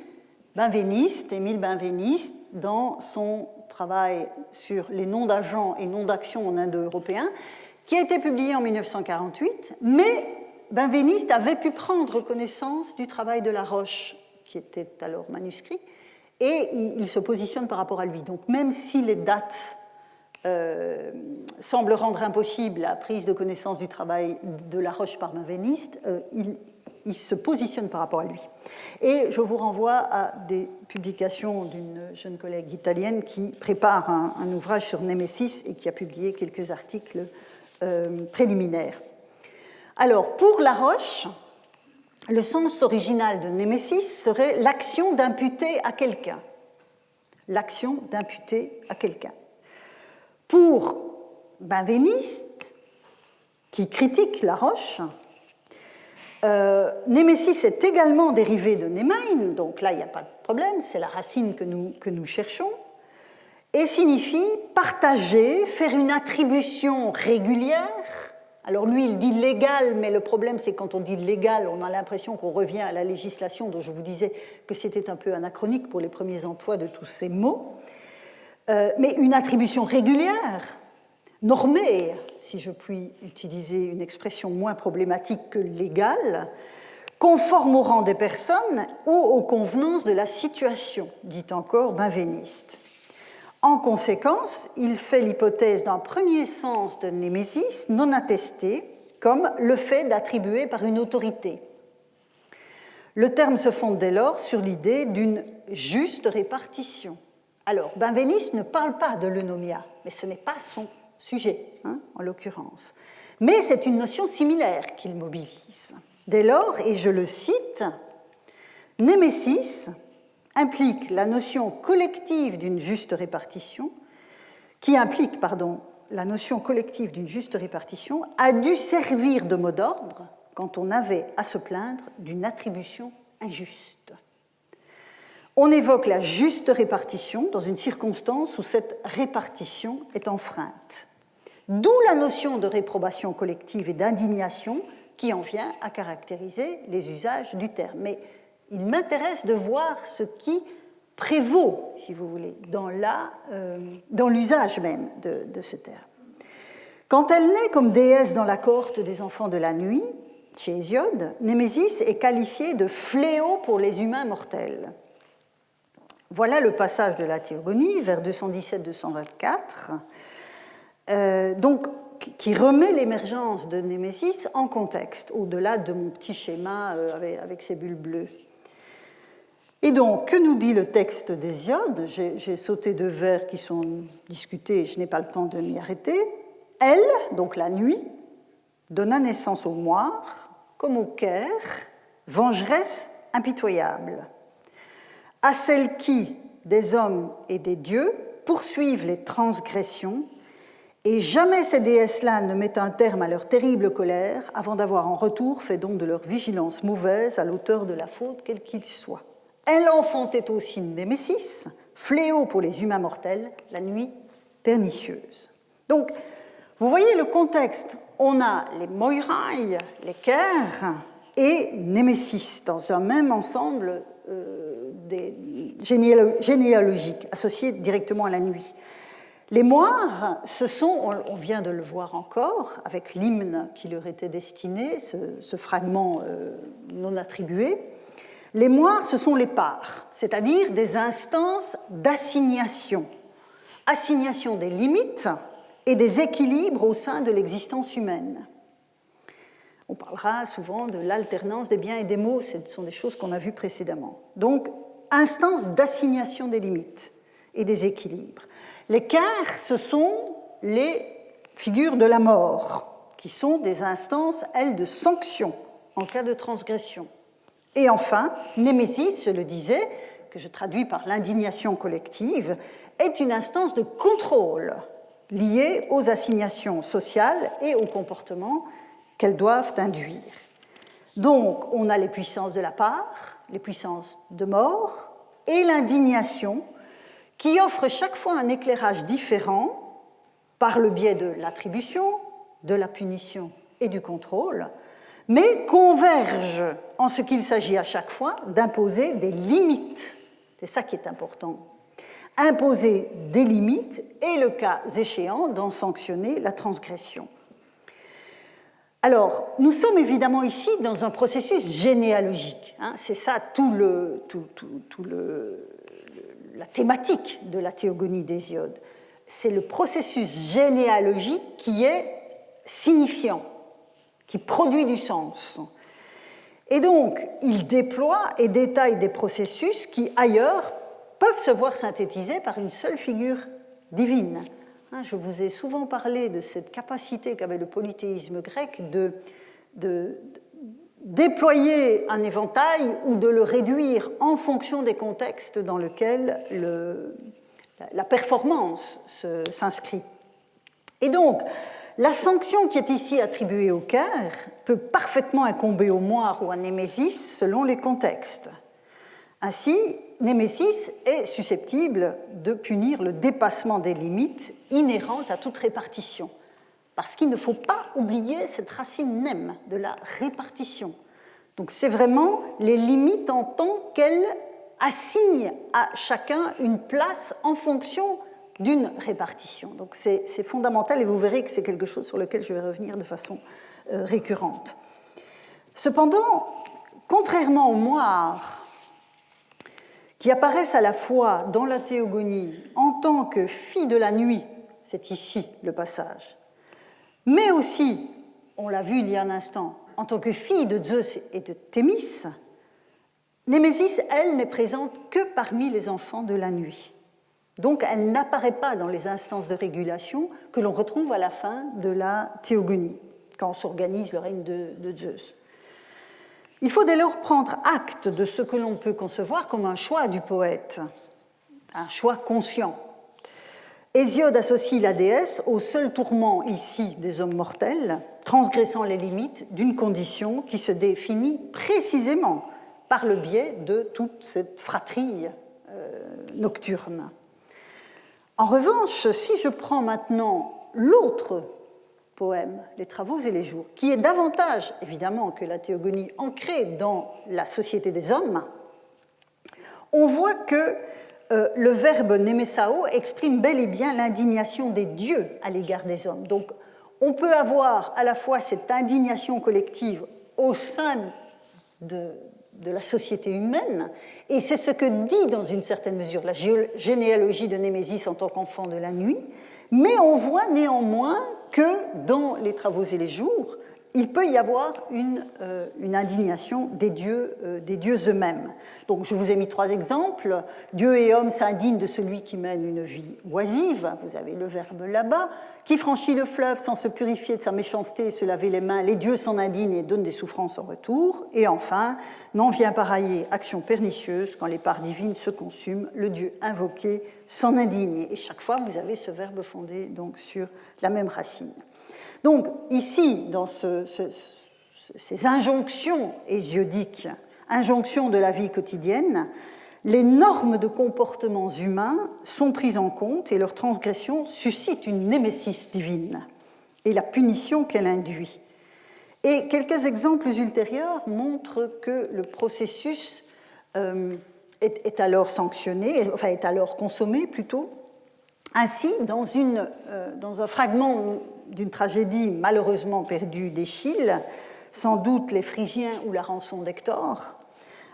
Benveniste, Émile Benveniste, dans son travail sur les noms d'agents et noms d'actions en indo-européen, qui a été publié en 1948, mais Benveniste avait pu prendre connaissance du travail de Laroche, qui était alors manuscrit, et il se positionne par rapport à lui. Donc même si les dates semblent rendre impossible la prise de connaissance du travail de Laroche par Benveniste, il se positionne par rapport à lui. Et je vous renvoie à des publications d'une jeune collègue italienne qui prépare un ouvrage sur Némésis et qui a publié quelques articles préliminaires. Alors, pour Laroche, le sens original de némésis serait l'action d'imputer à quelqu'un. L'action d'imputer à quelqu'un. Pour Benveniste, qui critique Laroche, némésis est également dérivé de némein, donc là il n'y a pas de problème, c'est la racine que nous cherchons, et signifie partager, faire une attribution régulière. Alors lui, il dit légal, mais le problème, c'est quand on dit légal, on a l'impression qu'on revient à la législation dont je vous disais que c'était un peu anachronique pour les premiers emplois de tous ces mots. Mais une attribution régulière, normée, si je puis utiliser une expression moins problématique que légale, conforme au rang des personnes ou aux convenances de la situation, dit encore Benveniste. En conséquence, il fait l'hypothèse d'un premier sens de némésis non attesté, comme le fait d'attribuer par une autorité. Le terme se fonde dès lors sur l'idée d'une juste répartition. Alors, Benveniste ne parle pas de l'eunomia, mais ce n'est pas son sujet, en l'occurrence. Mais c'est une notion similaire qu'il mobilise. Dès lors, et je le cite, némésis implique la notion collective d'une juste répartition, la notion collective d'une juste répartition a dû servir de mot d'ordre quand on avait à se plaindre d'une attribution injuste. On évoque la juste répartition dans une circonstance où cette répartition est enfreinte. D'où la notion de réprobation collective et d'indignation qui en vient à caractériser les usages du terme. Mais il m'intéresse de voir ce qui prévaut, si vous voulez, dans l'usage même de ce terme. Quand elle naît comme déesse dans la cohorte des enfants de la nuit, chez Hésiode, Némésis est qualifiée de fléau pour les humains mortels. Voilà le passage de la Théogonie, vers 217-224, qui remet l'émergence de Némésis en contexte, au-delà de mon petit schéma avec ces bulles bleues. Et donc, que nous dit le texte d'Hésiode ? J'ai sauté deux vers qui sont discutés, je n'ai pas le temps de m'y arrêter. Elle, donc la nuit, donna naissance au moire, comme au Caire, vengeresse impitoyable, à celle qui, des hommes et des dieux, poursuivent les transgressions, et jamais ces déesses-là ne mettent un terme à leur terrible colère avant d'avoir en retour fait don de leur vigilance mauvaise à l'auteur de la faute, quel qu'il soit. Elle enfantait aussi Némésis, fléau pour les humains mortels, la nuit pernicieuse. Donc, vous voyez le contexte. On a les Moirai, les Caires et Némésis dans un même ensemble généalogique associé directement à la nuit. Les moires, ce sont, on vient de le voir encore, avec l'hymne qui leur était destiné, ce fragment non attribué, Les moires, ce sont les parts, c'est-à-dire des instances d'assignation. Assignation des limites et des équilibres au sein de l'existence humaine. On parlera souvent de l'alternance des biens et des maux, ce sont des choses qu'on a vues précédemment. Donc, instance d'assignation des limites et des équilibres. Les quarts, ce sont les figures de la mort, qui sont des instances, elles, de sanction en cas de transgression. Et enfin, Némésis, je le disais, que je traduis par l'indignation collective, est une instance de contrôle liée aux assignations sociales et aux comportements qu'elles doivent induire. Donc, on a les puissances de la part, les puissances de mort et l'indignation qui offrent chaque fois un éclairage différent par le biais de l'attribution, de la punition et du contrôle, mais convergent en ce qu'il s'agit à chaque fois d'imposer des limites. C'est ça qui est important. Imposer des limites et, le cas échéant, d'en sanctionner la transgression. Alors, nous sommes évidemment ici dans un processus généalogique. C'est ça la thématique de la théogonie d'Hésiode. C'est le processus généalogique qui est signifiant, qui produit du sens. Et donc, il déploie et détaille des processus qui, ailleurs, peuvent se voir synthétisés par une seule figure divine. Je vous ai souvent parlé de cette capacité qu'avait le polythéisme grec de déployer un éventail ou de le réduire en fonction des contextes dans lesquels la performance s'inscrit. Et donc, la sanction qui est ici attribuée au cœur peut parfaitement incomber au moire ou à Némésis selon les contextes. Ainsi, Némésis est susceptible de punir le dépassement des limites inhérentes à toute répartition, parce qu'il ne faut pas oublier cette racine nem de la répartition. Donc c'est vraiment les limites en tant qu'elles assignent à chacun une place en fonction d'une répartition. Donc c'est fondamental et vous verrez que c'est quelque chose sur lequel je vais revenir de façon récurrente. Cependant, contrairement aux moires, qui apparaissent à la fois dans la théogonie en tant que filles de la nuit, c'est ici le passage, mais aussi, on l'a vu il y a un instant, en tant que fille de Zeus et de Thémis, Némésis, elle, n'est présente que parmi les enfants de la nuit. Donc, elle n'apparaît pas dans les instances de régulation que l'on retrouve à la fin de la théogonie, quand s'organise le règne de Zeus. Il faut dès lors prendre acte de ce que l'on peut concevoir comme un choix du poète, un choix conscient. Hésiode associe la déesse au seul tourment ici des hommes mortels, transgressant les limites d'une condition qui se définit précisément par le biais de toute cette fratrie nocturne. En revanche, si je prends maintenant l'autre poème, Les Travaux et les Jours, qui est davantage, évidemment, que la théogonie ancrée dans la société des hommes, on voit que le verbe némessao exprime bel et bien l'indignation des dieux à l'égard des hommes. Donc, on peut avoir à la fois cette indignation collective au sein de la société humaine, et c'est ce que dit dans une certaine mesure la généalogie de Némésis en tant qu'enfant de la nuit, mais on voit néanmoins que dans Les Travaux et les Jours, il peut y avoir une indignation des dieux eux-mêmes. Donc je vous ai mis 3 exemples. Dieu et homme s'indignent de celui qui mène une vie oisive, vous avez le verbe là-bas, qui franchit le fleuve sans se purifier de sa méchanceté et se laver les mains, les dieux s'en indignent et donnent des souffrances en retour. Et enfin, n'en vient pareiller action pernicieuse, quand les parts divines se consument, le dieu invoqué s'en indigne. Et chaque fois, vous avez ce verbe fondé donc, sur la même racine. Donc ici, dans ces injonctions hésiodiques, injonctions de la vie quotidienne, les normes de comportements humains sont prises en compte et leur transgression suscite une némésis divine et la punition qu'elle induit. Et quelques exemples ultérieurs montrent que le processus est alors sanctionné, enfin est alors consommé plutôt. Ainsi, dans un fragment d'une tragédie malheureusement perdue d'Échille, sans doute les Phrygiens ou la rançon d'Hector,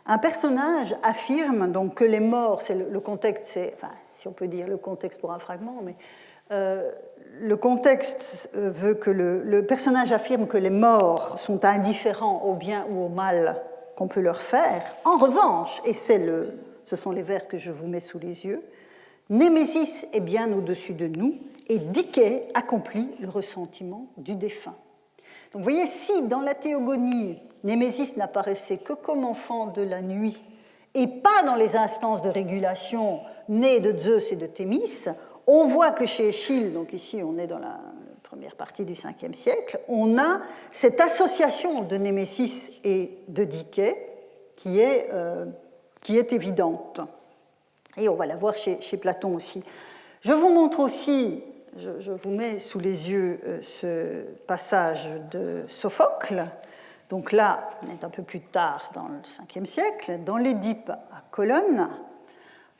Un personnage affirme donc que les morts, c'est le contexte, c'est, enfin, si on peut dire le contexte pour un fragment, mais le contexte veut que le personnage affirme que les morts sont indifférents au bien ou au mal qu'on peut leur faire. En revanche, et ce sont les vers que je vous mets sous les yeux, Némésis est bien au-dessus de nous et Dike accomplit le ressentiment du défunt. Donc vous voyez, si dans la théogonie, Némésis n'apparaissait que comme enfant de la nuit et pas dans les instances de régulation nées de Zeus et de Thémis, on voit que chez Échille, donc ici on est dans la première partie du Ve siècle, on a cette association de Némésis et de Dike qui est évidente. Et on va la voir chez Platon aussi. Je vous montre aussi, je vous mets sous les yeux ce passage de Sophocle. Donc là, on est un peu plus tard dans le Ve siècle, dans l'Édipe à Colonne.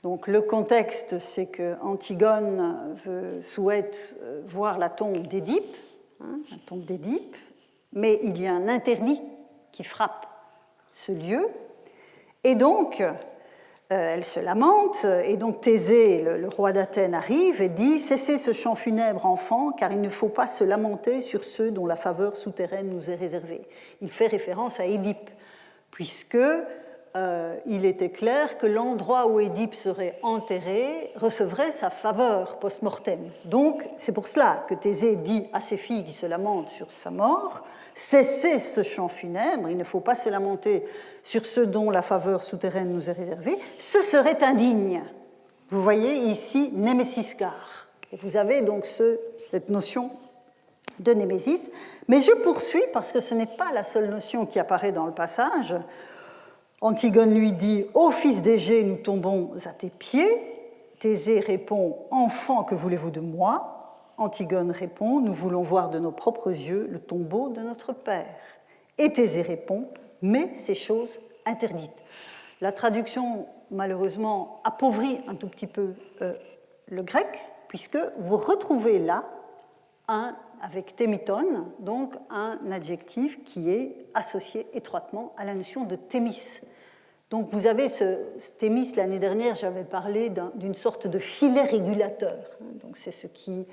Donc le contexte, c'est que Antigone souhaite voir la tombe d'Édipe, la tombe d'Édipe, mais il y a un interdit qui frappe ce lieu. Et donc, elle se lamente, et donc Thésée, le roi d'Athènes, arrive et dit « Cessez ce chant funèbre, enfant, car il ne faut pas se lamenter sur ceux dont la faveur souterraine nous est réservée. » Il fait référence à Édipe, puisque il était clair que l'endroit où Édipe serait enterré recevrait sa faveur post-mortem. Donc, c'est pour cela que Thésée dit à ses filles qui se lamentent sur sa mort « Cessez ce chant funèbre, il ne faut pas se lamenter sur ceux dont la faveur souterraine nous est réservée, ce serait indigne. » Vous voyez ici Némésiscar. Et vous avez donc cette notion de Némésis. Mais je poursuis parce que ce n'est pas la seule notion qui apparaît dans le passage. Antigone lui dit « Ô fils d'Égée, nous tombons à tes pieds. » Thésée répond « Enfant, que voulez-vous de moi ?» Antigone répond « Nous voulons voir de nos propres yeux le tombeau de notre père. » Et Thésée répond « Mais ces choses interdites. » La traduction, malheureusement, appauvrit un tout petit peu le grec, puisque vous retrouvez là, avec thémiton, donc un adjectif qui est associé étroitement à la notion de thémis. Donc vous avez ce thémis, l'année dernière, j'avais parlé d'une sorte de filet régulateur. Donc c'est ce qui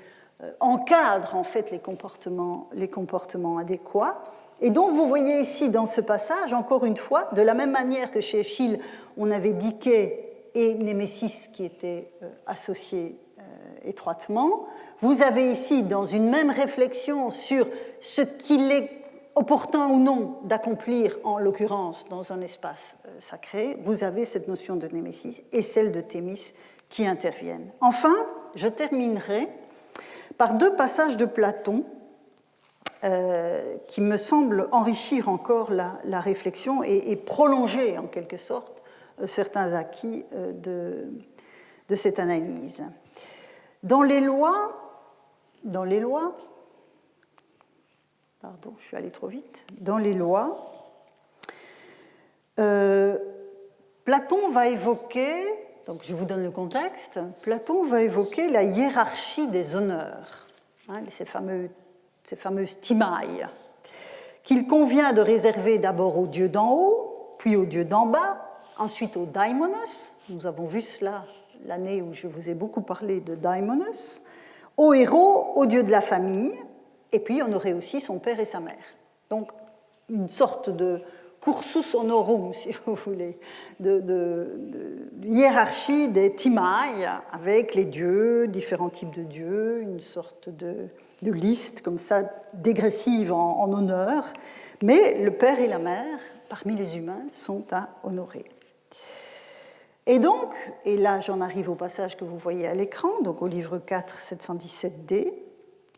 encadre en fait les comportements adéquats. Et donc vous voyez ici dans ce passage, encore une fois, de la même manière que chez Échille, on avait Dike et Némésis qui étaient associés étroitement, vous avez ici, dans une même réflexion sur ce qu'il est opportun ou non d'accomplir, en l'occurrence dans un espace sacré, vous avez cette notion de Némésis et celle de Thémis qui interviennent. Enfin, je terminerai par deux passages de Platon qui me semblent enrichir encore la réflexion et prolonger en quelque sorte certains acquis de cette analyse. Dans les lois, pardon, je suis allée trop vite, dans les lois, Platon va évoquer, donc je vous donne le contexte, Platon va évoquer la hiérarchie des honneurs, ces fameuses timailles, qu'il convient de réserver d'abord aux dieux d'en haut, puis aux dieux d'en bas, ensuite aux daimonos, nous avons vu cela l'année où je vous ai beaucoup parlé de daimonos, aux héros, aux dieux de la famille, et puis on aurait aussi son père et sa mère. Donc une sorte de cursus honorum, si vous voulez, de hiérarchie des timailles avec les dieux, différents types de dieux, une sorte de liste comme ça dégressive en honneur, mais le père et la mère, parmi les humains, sont à honorer. Et donc, et là j'en arrive au passage que vous voyez à l'écran, donc au livre 4, 717d,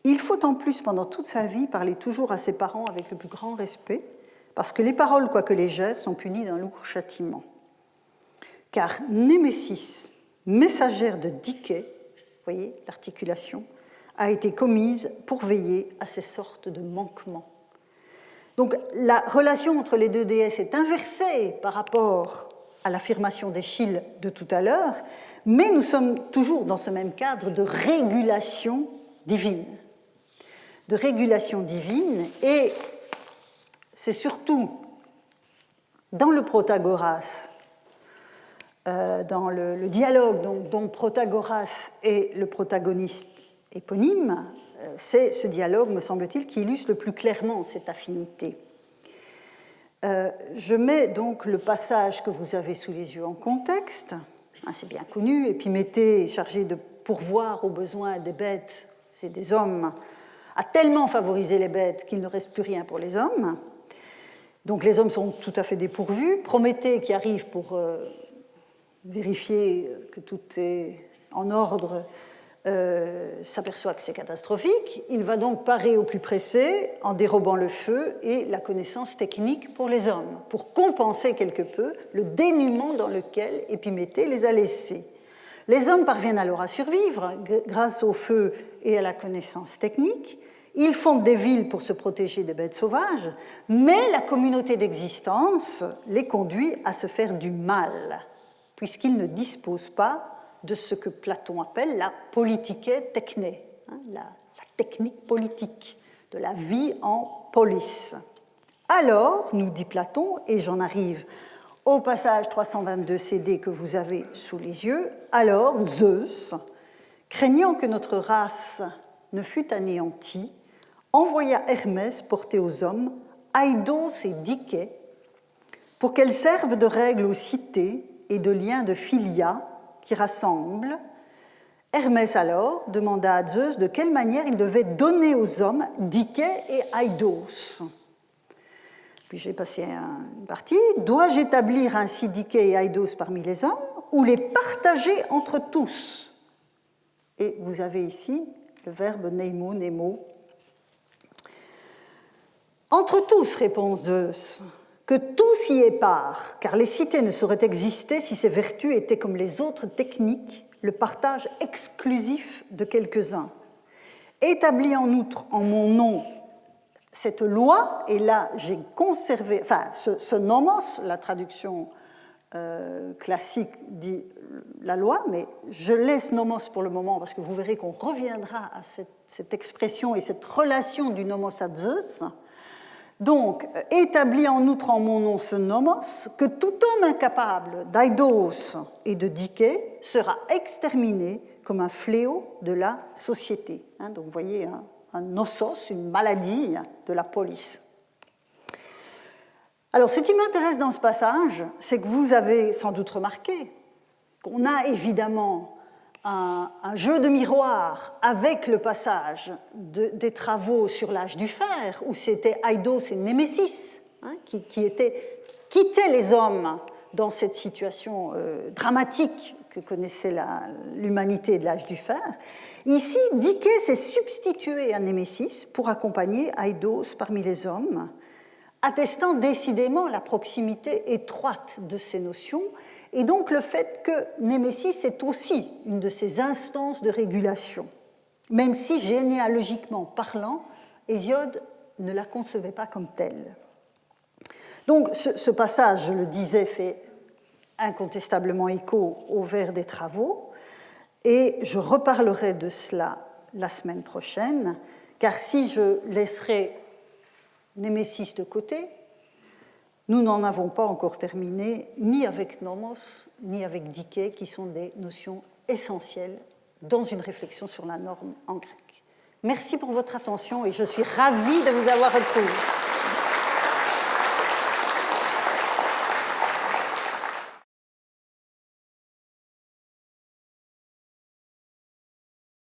il faut en plus pendant toute sa vie parler toujours à ses parents avec le plus grand respect, parce que les paroles, quoique légères, sont punies d'un lourd châtiment. Car Némésis, messagère de Dike, vous voyez l'articulation, a été commise pour veiller à ces sortes de manquements. Donc la relation entre les deux déesses est inversée par rapport à l'affirmation d'Échille de tout à l'heure, mais nous sommes toujours dans ce même cadre de régulation divine. Et c'est surtout Dans le Protagoras, dans le dialogue dont Protagoras est le protagoniste éponyme, c'est ce dialogue, me semble-t-il, qui illustre le plus clairement cette affinité. Je mets donc le passage que vous avez sous les yeux en contexte. C'est bien connu. Épiméthée, chargé de pourvoir aux besoins des bêtes et des hommes, a tellement favorisé les bêtes qu'il ne reste plus rien pour les hommes. Donc les hommes sont tout à fait dépourvus. Prométhée, qui arrive pour vérifier que tout est en ordre, s'aperçoit que c'est catastrophique. Il va donc parer au plus pressé en dérobant le feu et la connaissance technique pour les hommes, pour compenser quelque peu le dénuement dans lequel Épiméthée les a laissés. Les hommes parviennent alors à survivre grâce au feu et à la connaissance technique. Ils fondent des villes pour se protéger des bêtes sauvages, mais la communauté d'existence les conduit à se faire du mal, puisqu'ils ne disposent pas de ce que Platon appelle la politiké techné, la technique politique, de la vie en polis. Alors, nous dit Platon, et j'en arrive au passage 322 CD que vous avez sous les yeux, alors Zeus, craignant que notre race ne fût anéantie, envoya Hermès porter aux hommes Aïdos et Dikée pour qu'elles servent de règle aux cités et de liens de filia qui rassemblent. Hermès alors demanda à Zeus de quelle manière il devait donner aux hommes Dikée et Aïdos. Puis j'ai passé une partie. Dois-je établir ainsi Dikée et Aïdos parmi les hommes ou les partager entre tous? Et vous avez ici le verbe neimo, nemo. Entre tous, répond Zeus, que tous y aient part, car les cités ne sauraient exister si ces vertus étaient comme les autres techniques, le partage exclusif de quelques-uns. Établis en outre en mon nom cette loi, et là j'ai conservé, enfin ce nomos, la traduction classique dit la loi, mais je laisse nomos pour le moment parce que vous verrez qu'on reviendra à cette expression et cette relation du nomos à Zeus. Donc, établis en outre en mon nom ce nomos, que tout homme incapable d'Aïdos et de Dikée sera exterminé comme un fléau de la société. Donc, vous voyez, un nosos, une maladie de la police. Alors, ce qui m'intéresse dans ce passage, c'est que vous avez sans doute remarqué qu'on a évidemment un jeu de miroir avec le passage des travaux sur l'âge du fer, où c'était Aïdos et Némésis qui quittaient les hommes dans cette situation dramatique que connaissait l'humanité de l'âge du fer. Ici, Dikée s'est substitué à Némésis pour accompagner Aïdos parmi les hommes, attestant décidément la proximité étroite de ces notions, et donc le fait que Némésis est aussi une de ces instances de régulation, même si généalogiquement parlant, Hésiode ne la concevait pas comme telle. Donc ce passage, je le disais, fait incontestablement écho au vers des travaux, et je reparlerai de cela la semaine prochaine, car si je laisserai Némésis de côté, nous n'en avons pas encore terminé, ni avec nomos, ni avec Dikée, qui sont des notions essentielles dans une réflexion sur la norme en grec. Merci pour votre attention et je suis ravie de vous avoir retrouvé.